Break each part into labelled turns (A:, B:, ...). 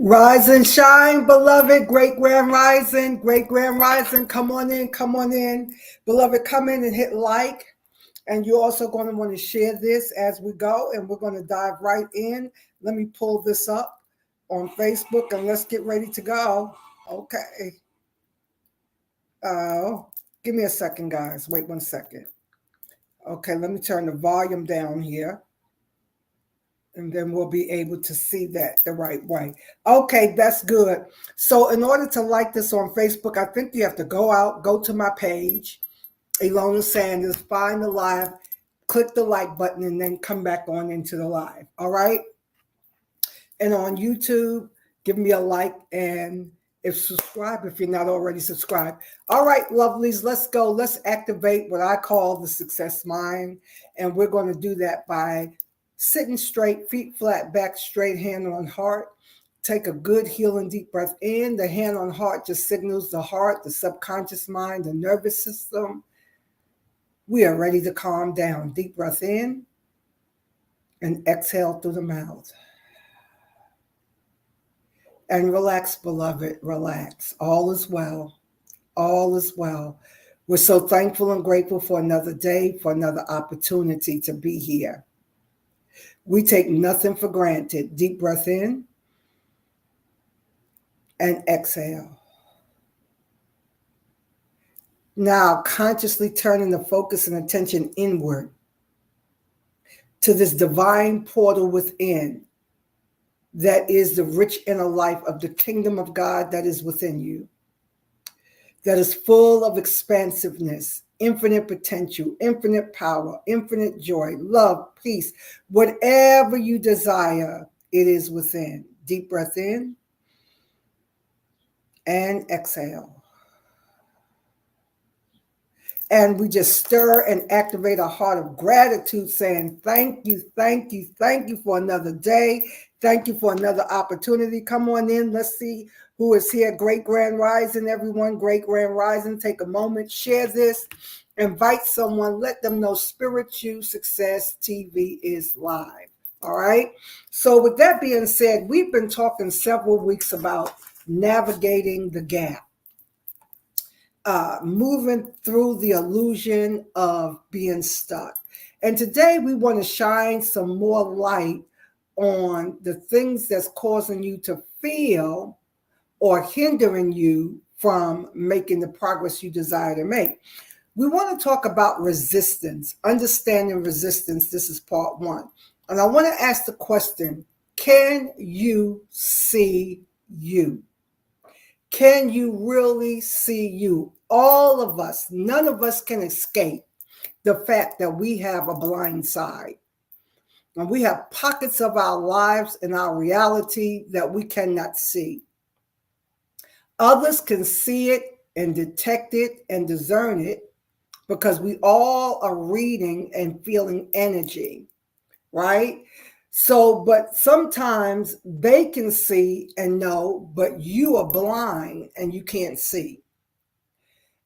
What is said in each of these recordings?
A: Rise and shine, beloved, great grand rising. Come on in, come on in. Beloved, come in and hit like. And you're also going to want to share this as we go, and we're going to dive right in. Let me pull this up on Facebook and let's get ready to go. Okay. Oh, give me a second, guys. Wait 1 second. Okay, let me turn the volume down here. And then we'll be able to see that the right way. Okay, that's good. So in order to like this on Facebook, I think you have to go out, go to my page, Ilona Sanders, find the live, click the like button, and then come back on into the live. All right. And on YouTube, give me a like and if subscribe if you're not already subscribed. All right, lovelies, let's go. Let's activate what I call the success mind. And we're going to do that by sitting straight, feet flat, back straight, hand on heart. Take a good healing deep breath in. The hand on heart just signals the heart, the subconscious mind, the nervous system. We are ready to calm down. Deep breath in and exhale through the mouth. And relax, beloved, relax. All is well. All is well. We're so thankful and grateful for another day, for another opportunity to be here. We take nothing for granted. Deep breath in and exhale. Now, consciously turning the focus and attention inward to this divine portal within that is the rich inner life of the kingdom of God that is within you, that is full of expansiveness, infinite potential, infinite power, infinite joy, love, peace, whatever you desire, it is within. Deep breath in and exhale. And we just stir and activate a heart of gratitude, saying, thank you, thank you, thank you for another day. Thank you for another opportunity. Come on in. Let's see who is here. Great Grand Rising, everyone. Great Grand Rising. Take a moment, share this, invite someone, let them know Spiritual Success TV is live. All right. So with that being said, we've been talking several weeks about navigating the gap. Moving through the illusion of being stuck. And today we want to shine some more light on the things that's causing you to feel or hindering you from making the progress you desire to make. We want to talk about resistance, understanding resistance. This is part one. And I want to ask the question, can you see you? Can you really see you? All of us, none of us can escape the fact that we have a blind side. And we have pockets of our lives and our reality that we cannot see. Others can see it and detect it and discern it because we all are reading and feeling energy, right? So, but sometimes they can see and know, but you are blind and you can't see.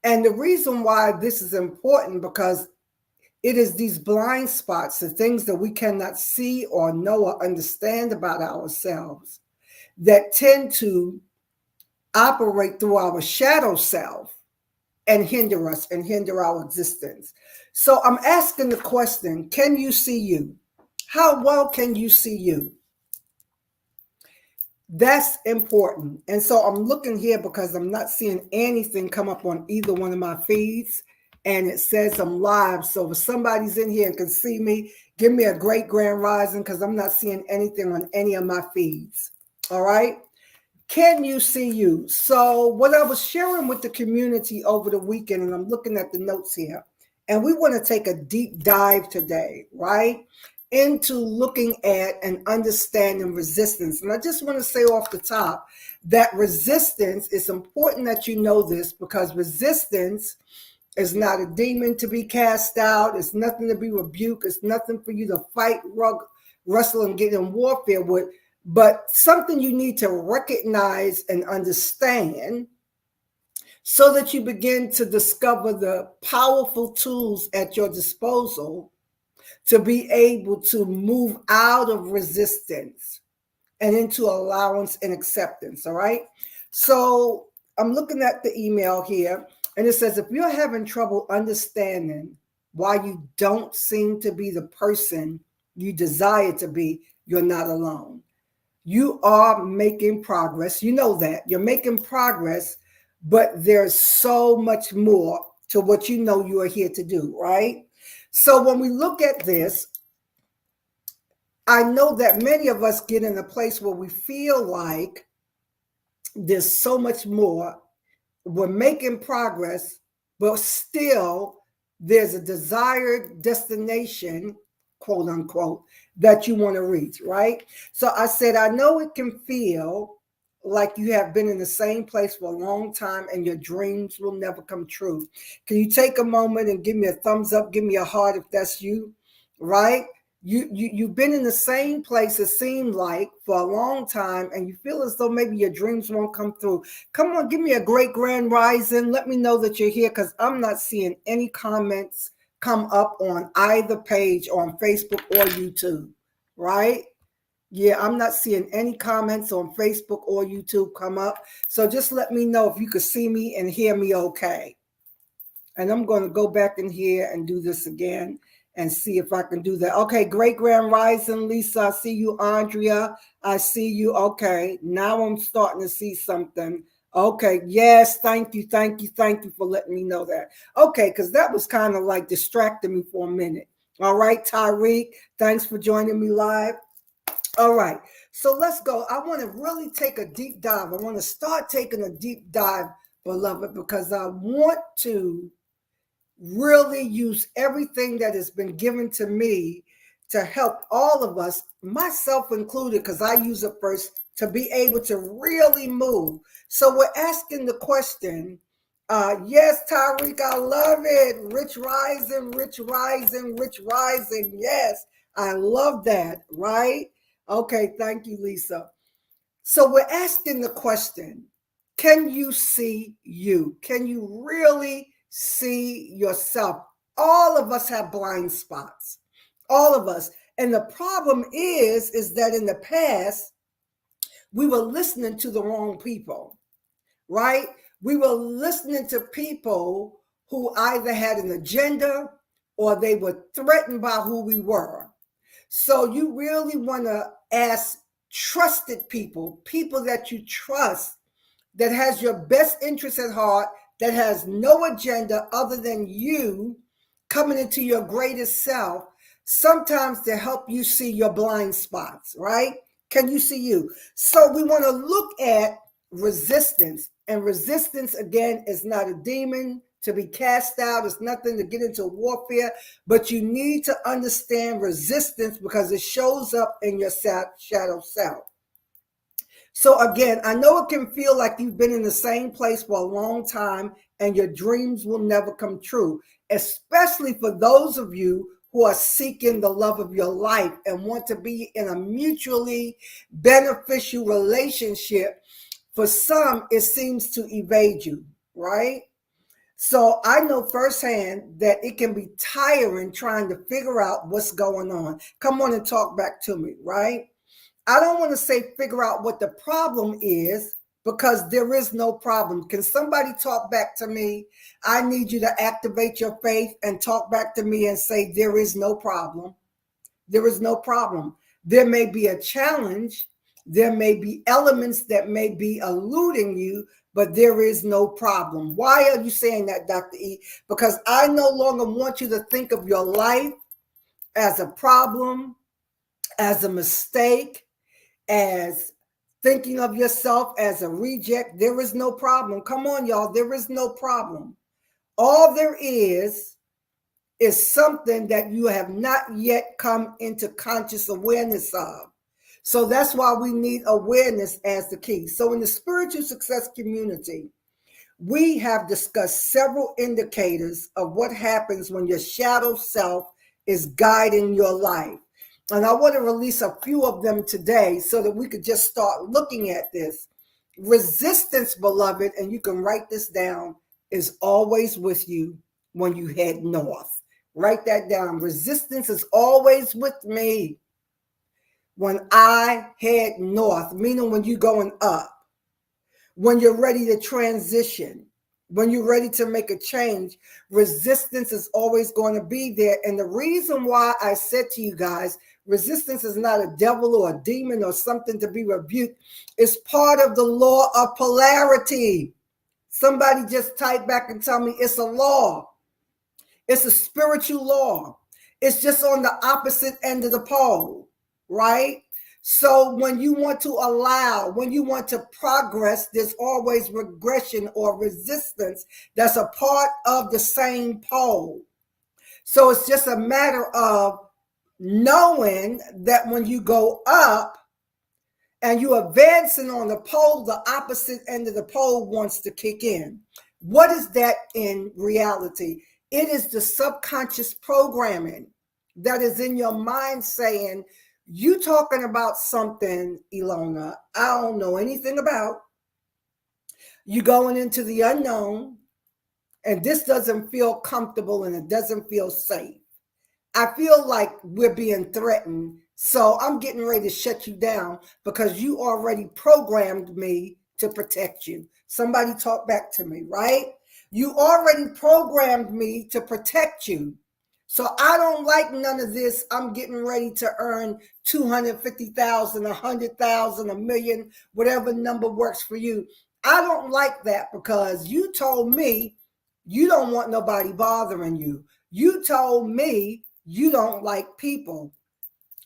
A: And the reason why this is important because it is these blind spots, the things that we cannot see or know or understand about ourselves that tend to operate through our shadow self and hinder us and hinder our existence. So I'm asking the question, can you see you? How well can you see you? That's important. And so I'm looking here because I'm not seeing anything come up on either one of my feeds. And it says I'm live. So if somebody's in here and can see me, give me a great grand rising because I'm not seeing anything on any of my feeds. All right. Can you see you? So what I was sharing with the community over the weekend, and I'm looking at the notes here, and we want to take a deep dive today, right? Into looking at and understanding resistance. And I just want to say off the top that resistance is important that you know this because resistance is not a demon to be cast out. It's nothing to be rebuked. It's nothing for you to fight, wrestle, and get in warfare with, but something you need to recognize and understand so that you begin to discover the powerful tools at your disposal to be able to move out of resistance and into allowance and acceptance. All right. So I'm looking at the email here, and it says, if you're having trouble understanding why you don't seem to be the person you desire to be, you're not alone. You are making progress. You know that. You're making progress, but there's so much more to what you know you are here to do, right? So when we look at this, I know that many of us get in a place where we feel like there's so much more. We're making progress, but still there's a desired destination, quote unquote, that you want to reach, right? So I said, I know it can feel like you have been in the same place for a long time and your dreams will never come true. Can you take a moment and give me a thumbs up, give me a heart if that's you, right? You've been in the same place, it seemed like, for a long time, and you feel as though maybe your dreams won't come through. Come on, give me a great grand rising. Let me know that you're here, because I'm not seeing any comments come up on either page on Facebook or YouTube, right? Yeah, I'm not seeing any comments on Facebook or YouTube come up. So just let me know if you could see me and hear me okay. And I'm going to go back in here and do this again and see if I can do that. Okay, great grand rising, Lisa. I see you, Andrea. I see you. Okay, now I'm starting to see something. Okay, yes, thank you for letting me know that. Okay, because that was kind of like distracting me for a minute. All right, Tyreek, thanks for joining me live. All right, so let's go. I want to really take a deep dive. I want to start taking a deep dive, beloved, because I want to really use everything that has been given to me to help all of us, myself included, because I use it first, to be able to really move. So we're asking the question, yes, Tyreek, I love it. Rich rising, rich rising, rich rising. Yes, I love that, right? Okay, thank you, Lisa. So we're asking the question, can you see you? Can you really see yourself? All of us have blind spots. All of us. And the problem is that in the past, we were listening to the wrong people, right? We were listening to people who either had an agenda or they were threatened by who we were. So you really want to ask trusted people, people that you trust, that has your best interest at heart, that has no agenda other than you coming into your greatest self, sometimes to help you see your blind spots, right? Can you see you? So we want to look at resistance. And resistance, again, is not a demon to be cast out. It's nothing to get into warfare, but you need to understand resistance because it shows up in your shadow self. So again, I know it can feel like you've been in the same place for a long time and your dreams will never come true, especially for those of you who are seeking the love of your life and want to be in a mutually beneficial relationship. For some, it seems to evade you, right? So I know firsthand that it can be tiring trying to figure out what's going on. Come on and talk back to me, right? I don't want to say figure out what the problem is because there is no problem. Can somebody talk back to me? I need you to activate your faith and talk back to me and say there is no problem. There is no problem. There may be a challenge. There may be elements that may be eluding you, but there is no problem. Why are you saying that, Dr. E? Because I no longer want you to think of your life as a problem, as a mistake, as thinking of yourself as a reject. There is no problem. Come on, y'all. There is no problem. All there is something that you have not yet come into conscious awareness of. So that's why we need awareness as the key. So in the spiritual success community, we have discussed several indicators of what happens when your shadow self is guiding your life. And I want to release a few of them today so that we could just start looking at this. Resistance, beloved, and you can write this down, is always with you when you head north. Write that down. Resistance is always with me when I head north, meaning when you're going up, when you're ready to transition, when you're ready to make a change, resistance is always going to be there. And the reason why I said to you guys, resistance is not a devil or a demon or something to be rebuked. It's part of the law of polarity. Somebody just type back and tell me it's a law. It's a spiritual law. It's just on the opposite end of the pole, right? So when you want to allow, when you want to progress, there's always regression or resistance that's a part of the same pole. So it's just a matter of knowing that when you go up and you're advancing on the pole, the opposite end of the pole wants to kick in. What is that in reality? It is the subconscious programming that is in your mind saying, you talking about something, Ilona, I don't know anything about. You going into the unknown, and this doesn't feel comfortable and it doesn't feel safe. I feel like we're being threatened, so I'm getting ready to shut you down because you already programmed me to protect you. Somebody talk back to me, right? You already programmed me to protect you. So I don't like none of this. I'm getting ready to earn 250,000, 100,000, a million, whatever number works for you. I don't like that because you told me you don't want nobody bothering you. You told me you don't like people.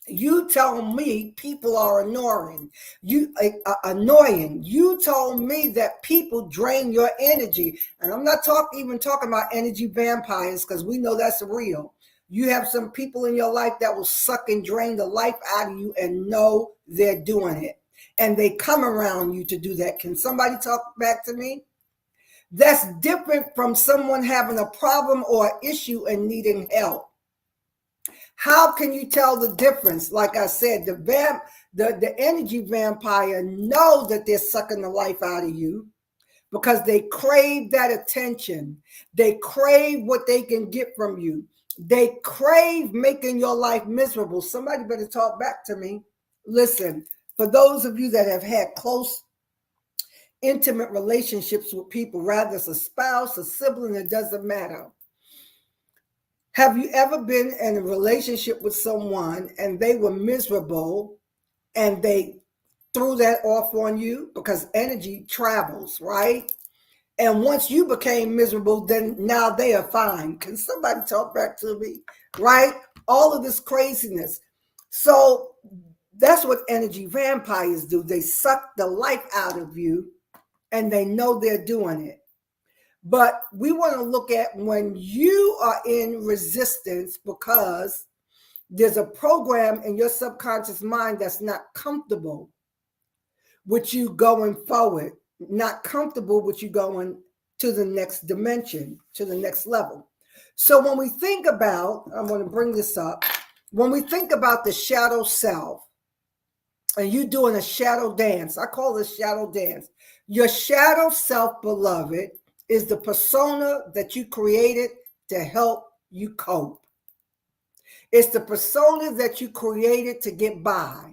A: You told me people are annoying. Annoying. You told me that people drain your energy, and I'm not even talking about energy vampires because we know that's real. You have some people in your life that will suck and drain the life out of you and know they're doing it, and they come around you to do that. Can somebody talk back to me? That's different from someone having a problem or issue and needing help. How can you tell the difference? Like I said, the energy vampire know that they're sucking the life out of you because they crave that attention. They crave what they can get from you. They crave making your life miserable. Somebody better talk back to me. Listen, for those of you that have had close, intimate relationships with people, rather it's a spouse, a sibling, it doesn't matter. Have you ever been in a relationship with someone and they were miserable and they threw that off on you? Because energy travels, right? And once you became miserable, then now they are fine. Can somebody talk back to me? Right? All of this craziness. So that's what energy vampires do. They suck the life out of you and they know they're doing it. But we want to look at when you are in resistance because there's a program in your subconscious mind that's not comfortable with you going forward, not comfortable with you going to the next dimension, to the next level. So when we think about, I'm going to bring this up, when we think about the shadow self, and you doing a shadow dance, I call this shadow dance. Your shadow self, beloved, is the persona that you created to help you cope. It's the persona that you created to get by.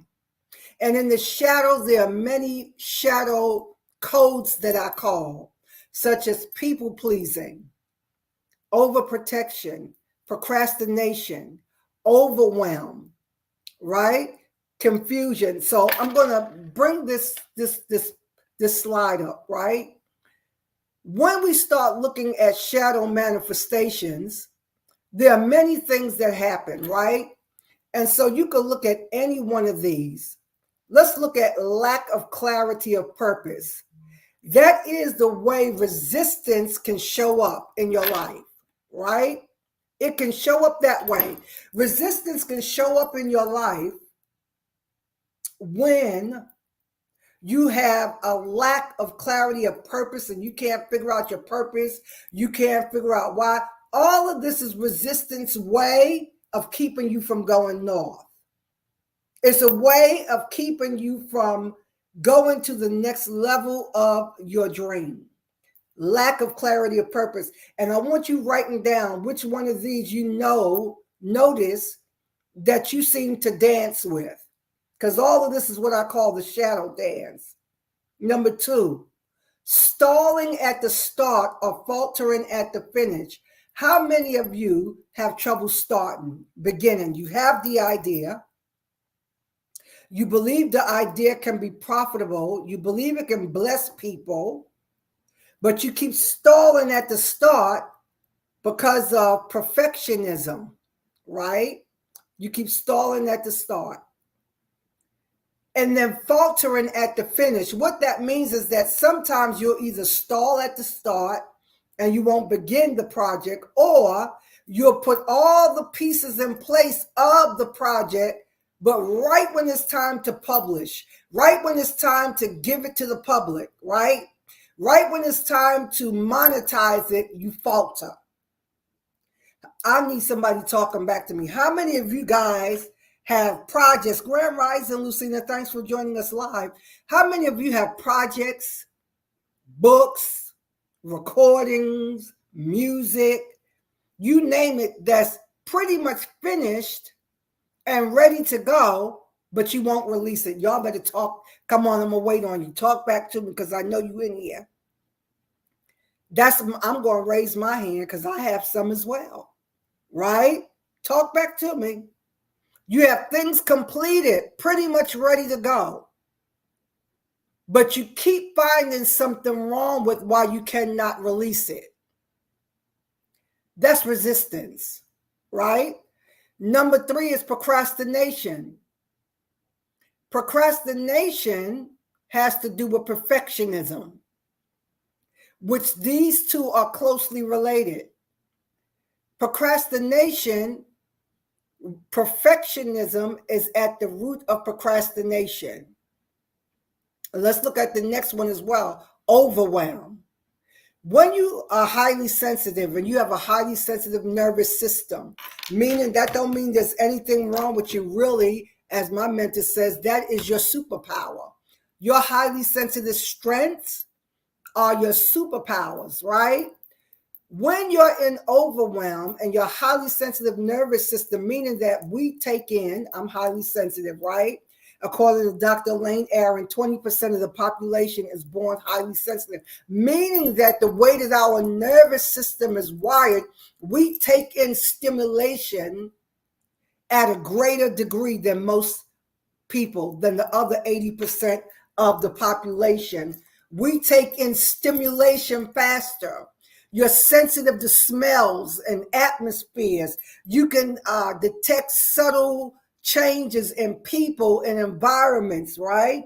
A: And in the shadows, there are many shadow codes that I call, such as people pleasing, overprotection, procrastination, overwhelm, right? Confusion. So I'm going to bring this slide up, right? When we start looking at shadow manifestations, there are many things that happen, right? And so you can look at any one of these. Let's look at lack of clarity of purpose. That is the way resistance can show up in your life, right? It can show up that way. Resistance can show up in your life when you have a lack of clarity of purpose and you can't figure out your purpose. You can't figure out why. All of this is resistance way of keeping you from going north. It's a way of keeping you from going to the next level of your dream. Lack of clarity of purpose. And I want you writing down which one of these notice that you seem to dance with. because all of this is what I call the shadow dance. Number 2, stalling at the start or faltering at the finish. How many of you have trouble starting, beginning? You have the idea. You believe the idea can be profitable. You believe it can bless people, but you keep stalling at the start because of perfectionism, right? You keep stalling at the start. And then faltering at the finish. What that means is that sometimes you'll either stall at the start and you won't begin the project, or you'll put all the pieces in place of the project, but right when it's time to publish, right when it's time to give it to the public, right? Right when it's time to monetize it, you falter. I need somebody talking back to me. How many of you guys have projects? Grand Rising, Lucina, thanks for joining us live. How many of you have projects, books, recordings, music, you name it, that's pretty much finished and ready to go, but you won't release it? Y'all better talk. Come on, I'm gonna wait on you. Talk back to me because I know you in here. I'm going to raise my hand because I have some as well, right? Talk back to me. You have things completed, pretty much ready to go, but you keep finding something wrong with why you cannot release it. That's resistance, right? Number 3 is procrastination. Procrastination has to do with perfectionism, which these two are closely related. Perfectionism is at the root of procrastination. Let's look at the next one as well. Overwhelm. When you are highly sensitive and you have a highly sensitive nervous system, meaning that don't mean there's anything wrong with you, really, as my mentor says, that is your superpower. Your highly sensitive strengths are your superpowers, right? When you're in overwhelm and your highly sensitive nervous system, meaning that we take in, I'm highly sensitive, right? According to Dr. Elaine Aron, 20% of the population is born highly sensitive, meaning that the way that our nervous system is wired, we take in stimulation at a greater degree than most people, than the other 80% of the population. We take in stimulation faster. You're sensitive to smells and atmospheres. You can detect subtle changes in people and environments, right?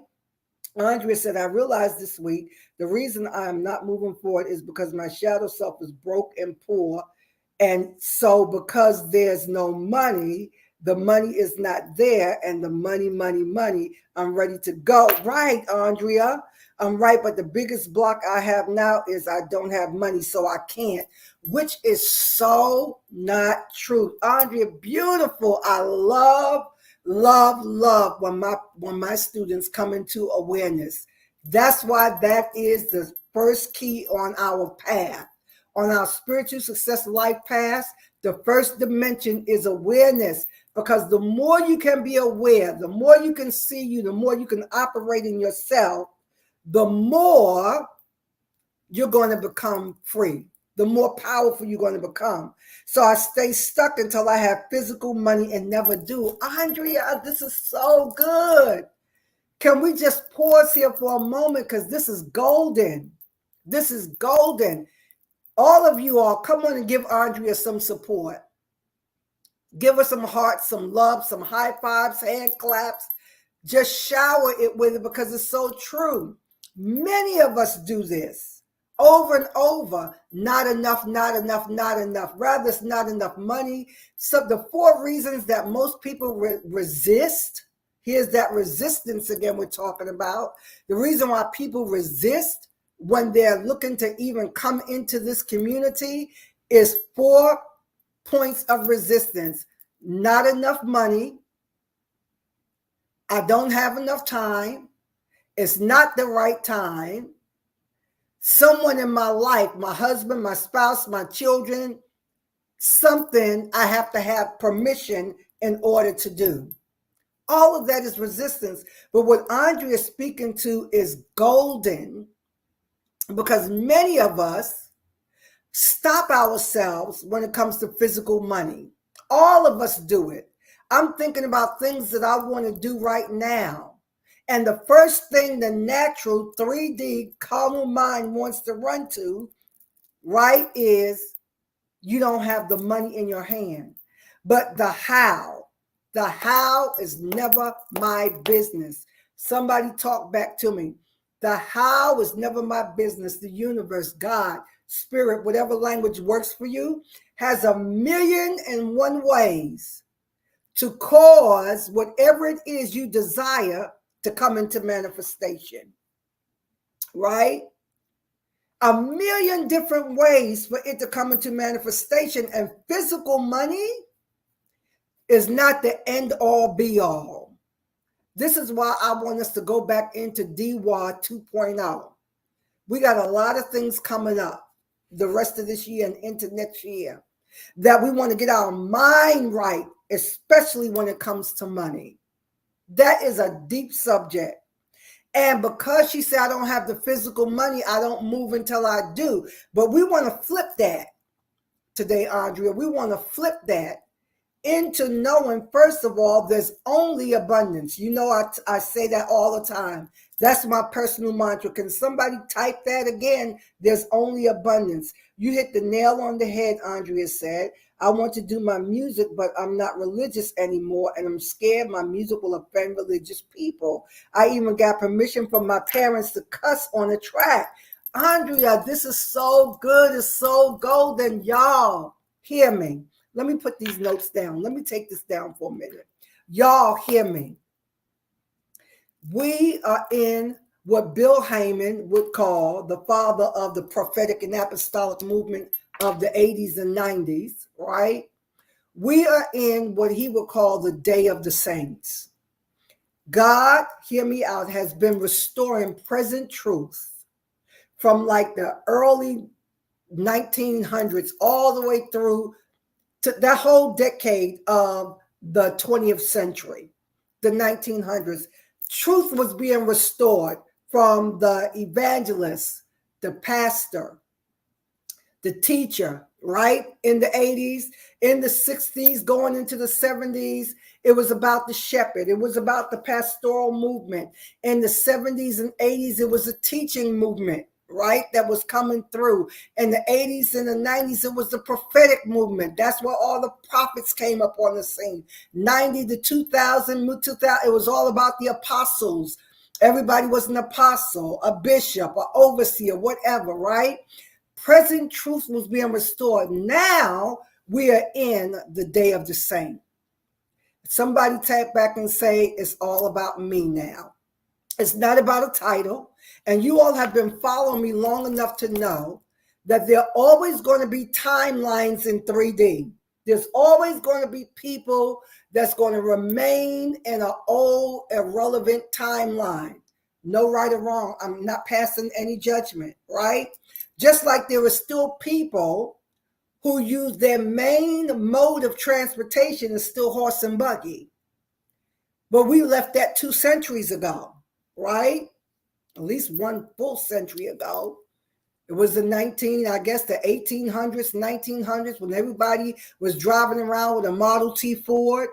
A: Andrea said, I realized this week the reason I'm not moving forward is because my shadow self is broke and poor. And so because there's no money, the money is not there, and the money, I'm ready to go. Right, Andrea? I'm right, but the biggest block I have now is I don't have money, so I can't, which is so not true. Andrea, beautiful. I love when my students come into awareness. That's why that is the first key on our path. On our spiritual success life path, the first dimension is awareness, because the more you can be aware, the more you can see you, the more you can operate in yourself, the more you're going to become free, the more powerful you're going to become. So I stay stuck until I have physical money and never do. Andrea, this is so good. Can we just pause here for a moment? Because this is golden. This is golden. All of you all, come on and give Andrea some support. Give her some hearts, some love, some high fives, hand claps. Just shower it with it, because it's so true. Many of us do this over and over. Not enough, not enough, not enough. Rather, it's not enough money. So the 4 reasons that most people resist, here's that resistance again we're talking about. The reason why people resist when they're looking to even come into this community is 4 points of resistance. Not enough money. I don't have enough time. It's not the right time. Someone in my life, my husband, my spouse, my children, something I have to have permission in order to do. All of that is resistance. But what Andrea is speaking to is golden, because many of us stop ourselves when it comes to physical money. All of us do it. I'm thinking about things that I want to do right now. And the first thing the natural 3D carnal mind wants to run to, right, is you don't have the money in your hand. But the how is never my business. Somebody talk back to me. The how is never my business. The universe, God, spirit, whatever language works for you, has 1,000,001 ways to cause whatever it is you desire to come into manifestation, right? 1,000,000 different ways for it to come into manifestation, and physical money is not the end all be all. This is why I want us to go back into DWA 2.0. We got a lot of things coming up the rest of this year and into next year that we want to get our mind right, especially when it comes to money. That is a deep subject. And because she said I don't have the physical money, I don't move until I do. But we want to flip that today, Andrea. We want to flip that into knowing, first of all, there's only abundance. You know, I say that all the time. That's my personal mantra. Can somebody type that again? There's only abundance. You hit the nail on the head, Andrea said. I want to do my music, but I'm not religious anymore, and I'm scared my music will offend religious people. I even got permission from my parents to cuss on a track. Andrea, this is so good. It's so golden. Y'all, hear me. Let me put these notes down. Let me take this down for a minute. Y'all hear me. We are in what Bill Heyman would call the father of the prophetic and apostolic movement of the 80s and 90s, right? We are in what he would call the day of the saints. God, hear me out, has been restoring present truth from like the early 1900s all the way through to that whole decade of the 20th century, the 1900s. Truth was being restored from the evangelist, the pastor, the teacher, right? In the 80s, in the 60s, going into the 70s, it was about the shepherd. It was about the pastoral movement. In the 70s and 80s, it was a teaching movement, right? That was coming through. In the 80s and the 90s, it was the prophetic movement. That's where all the prophets came up on the scene. 90 to 2000, it was all about the apostles. Everybody was an apostle, a bishop, an overseer, whatever, right? Present truth was being restored. Now we are in the day of the saint. Somebody tap back and say, it's all about me now. It's not about a title. And you all have been following me long enough to know that there are always going to be timelines in 3D. There's always going to be people that's going to remain in an old, irrelevant timeline. No right or wrong. I'm not passing any judgment, right? Just like there are still people who use their main mode of transportation is still horse and buggy. But we left that 2 centuries ago, right? At least 1 full century ago. It was the 1800s, 1900s, when everybody was driving around with a Model T Ford,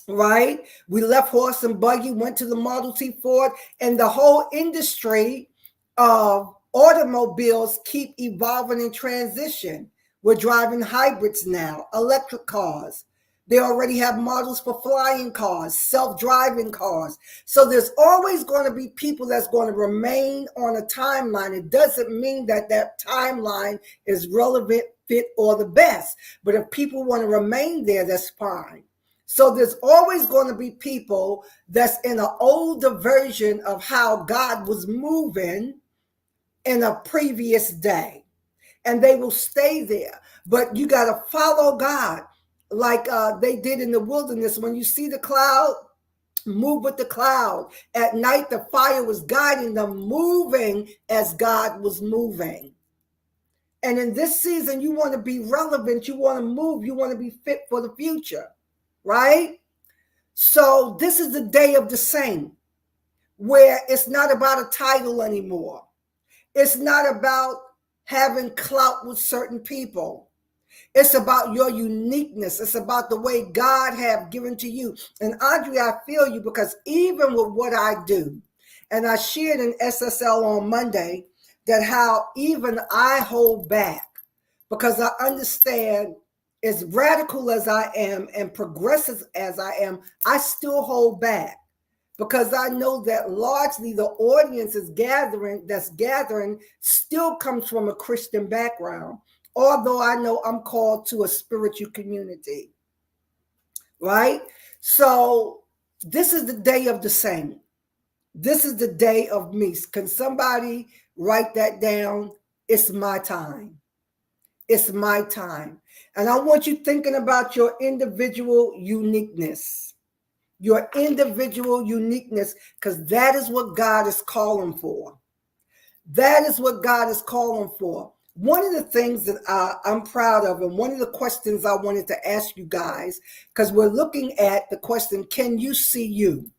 A: right? We left horse and buggy, went to the Model T Ford, and the whole industry of automobiles keep evolving and transition. We're driving hybrids now, electric cars. They already have models for flying cars, self-driving cars. So there's always going to be people that's going to remain on a timeline. It doesn't mean that that timeline is relevant, fit, or the best. But if people want to remain there, that's fine. So there's always going to be people that's in an older version of how God was moving in a previous day. And they will stay there. But you got to follow God like they did in the wilderness. When you see the cloud, move with the cloud. At night, the fire was guiding them, moving as God was moving. And in this season, you want to be relevant. You want to move. You want to be fit for the future, right? So this is the day of the saint, where it's not about a title anymore. It's not about having clout with certain people. It's about your uniqueness. It's about the way God have given to you. And Andrea, I feel you, because even with what I do, and I shared in SSL on Monday that how even I hold back, because I understand, as radical as I am and progressive as I am, I still hold back, because I know that largely the audience that's gathering still comes from a Christian background, although I know I'm called to a spiritual community, right? So this is the day of the saint. This is the day of me. Can somebody write that down? It's my time. It's my time. And I want you thinking about your individual uniqueness. Your individual uniqueness, because that is what God is calling for. That is what God is calling for. One of the things that I'm proud of, and one of the questions I wanted to ask you guys, because we're looking at the question, can you see you?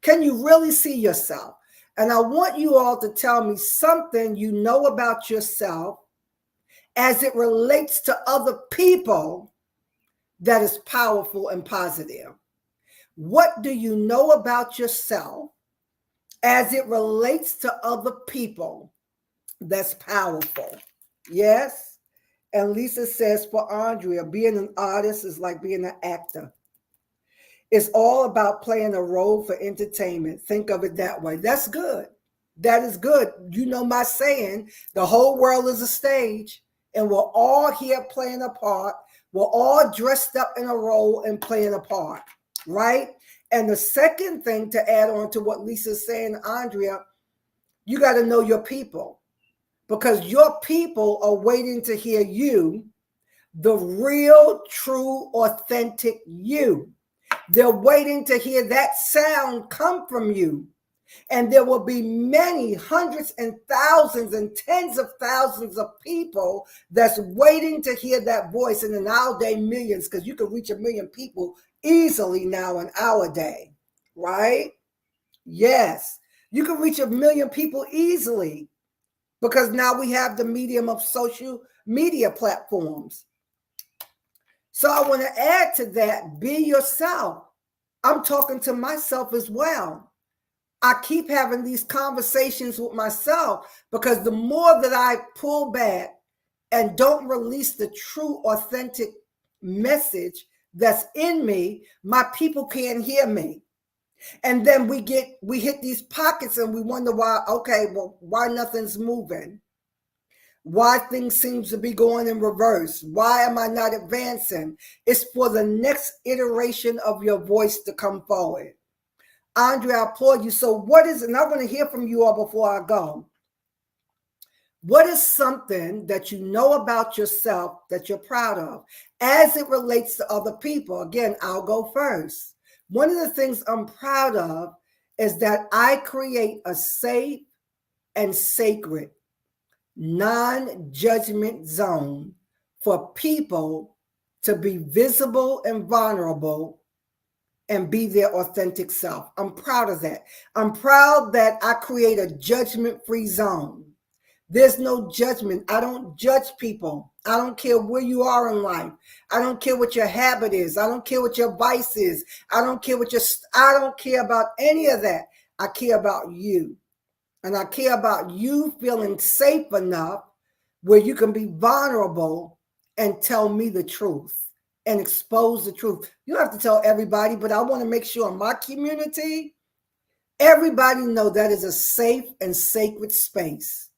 A: Can you really see yourself? And I want you all to tell me something you know about yourself as it relates to other people that is powerful and positive. What do you know about yourself as it relates to other people that's powerful? Yes. And Lisa says, for Andrea, being an artist is like being an actor. It's all about playing a role for entertainment. Think of it that way. That's good. That is good. You know my saying, the whole world is a stage, and we're all here playing a part. We're all dressed up in a role and playing a part, right? And the second thing to add on to what Lisa's saying, Andrea, you got to know your people, because your people are waiting to hear you, the real, true, authentic you. They're waiting to hear that sound come from you. And there will be many hundreds and thousands and tens of thousands of people that's waiting to hear that voice. And in our day, millions, because you can reach 1 million people easily now in our day, right? Yes, you can reach 1 million people easily, because now we have the medium of social media platforms. So I want to add to that, be yourself. I'm talking to myself as well. I keep having these conversations with myself, because the more that I pull back and don't release the true, authentic message that's in me, my people can't hear me. And then we hit these pockets and we wonder why, okay, well, why nothing's moving? Why things seem to be going in reverse? Why am I not advancing? It's for the next iteration of your voice to come forward. Andrea, I applaud you. So what is, and I want to hear from you all before I go. What is something that you know about yourself that you're proud of as it relates to other people? Again, I'll go first. One of the things I'm proud of is that I create a safe and sacred non-judgment zone for people to be visible and vulnerable and be their authentic self. I'm proud of that. I'm proud that I create a judgment-free zone. There's no judgment. I don't judge people. I don't care where you are in life. I don't care what your habit is. I don't care what your vice is. I don't care about any of that. I care about you. And I care about you feeling safe enough where you can be vulnerable and tell me the truth and expose the truth. You don't have to tell everybody, but I want to make sure in my community, everybody know that is a safe and sacred space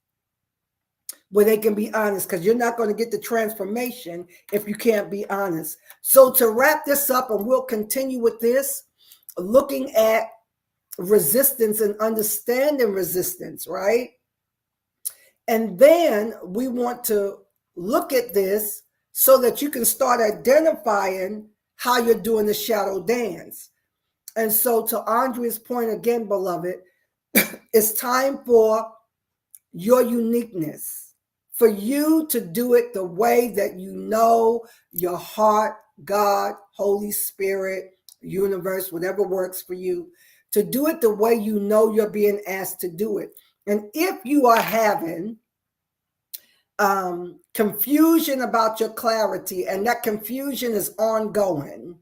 A: where they can be honest, because you're not going to get the transformation if you can't be honest. So to wrap this up, and we'll continue with this, looking at resistance and understanding resistance, right? And then we want to look at this so that you can start identifying how you're doing the shadow dance. And so to Andrea's point again, beloved, it's time for your uniqueness, for you to do it the way that you know your heart, God, Holy Spirit, universe, whatever works for you, to do it the way you know you're being asked to do it. And if you are having confusion about your clarity, and that confusion is ongoing,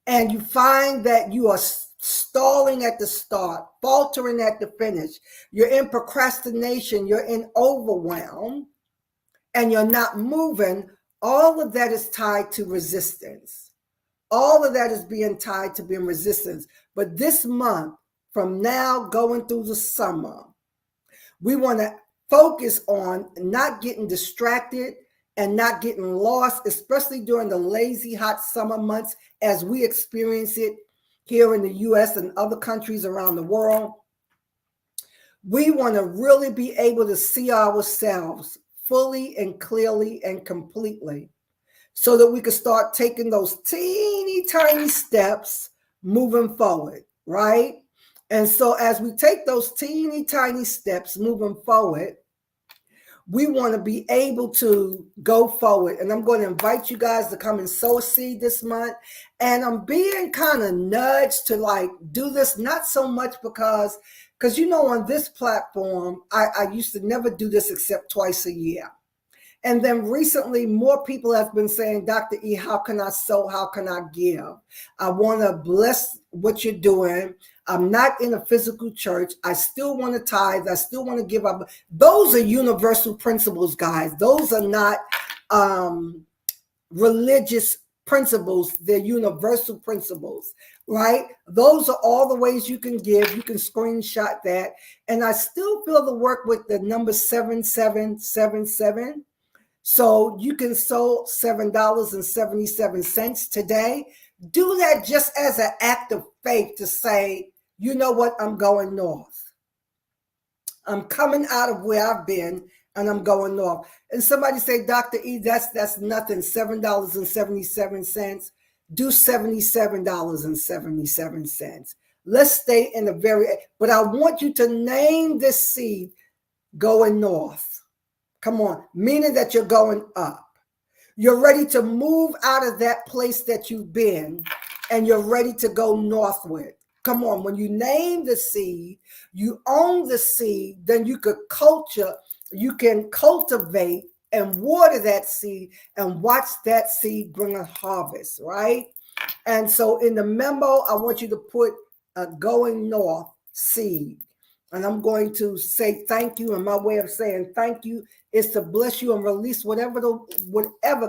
A: and you find that you are stalling at the start, faltering at the finish, you're in procrastination, you're in overwhelm, and you're not moving, all of that is tied to resistance. All of that is being tied to being resistance. But this month, from now going through the summer, we want to focus on not getting distracted and not getting lost, especially during the lazy, hot summer months as we experience it here in the US and other countries around the world. We want to really be able to see ourselves fully and clearly and completely, so that we can start taking those teeny tiny steps moving forward, right? And so as we take those teeny tiny steps moving forward, we want to be able to go forward. And I'm going to invite you guys to come and sow a seed this month. And I'm being kind of nudged to like do this, not so much because you know, on this platform, I used to never do this except twice a year. And then recently, more people have been saying, Dr. E, how can I sow? How can I give? I want to bless what you're doing. I'm not in a physical church. I still want to tithe. I still want to give up. Those are universal principles, guys. Those are not religious principles. They're universal principles, right? Those are all the ways you can give. You can screenshot that. And I still feel the work with the number 7777. So you can sow $7.77 today. Do that just as an act of faith to say, you know what, I'm going north. I'm coming out of where I've been and I'm going north. And somebody say, Dr. E, that's nothing, $7.77. Do $77.77. Let's stay in the but I want you to name this seed going north. Come on, meaning that you're going up. You're ready to move out of that place that you've been, and you're ready to go northward. Come on, when you name the seed, you own the seed, then you can cultivate and water that seed and watch that seed bring a harvest, right? And so in the memo, I want you to put a going north seed. And I'm going to say thank you. And my way of saying thank you is to bless you and release whatever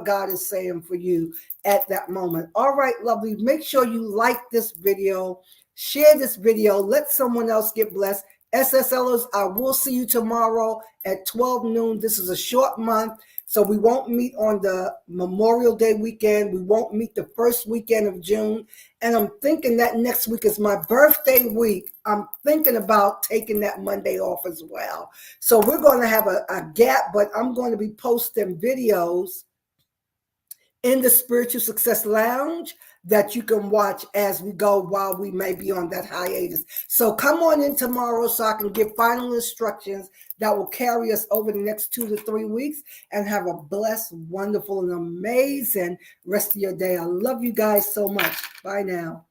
A: God is saying for you at that moment. All right, lovely. Make sure you like this video, share this video, let someone else get blessed. SSLers, I will see you tomorrow at 12 noon. This is a short month, so we won't meet on the Memorial Day weekend. We won't meet the first weekend of June. And I'm thinking that next week is my birthday week. I'm thinking about taking that Monday off as well. So we're going to have a gap, but I'm going to be posting videos in the Spiritual Success Lounge that you can watch as we go while we may be on that hiatus. So come on in tomorrow so I can give final instructions that will carry us over the next 2 to 3 weeks, and have a blessed, wonderful, and amazing rest of your day. I love you guys so much. Bye now.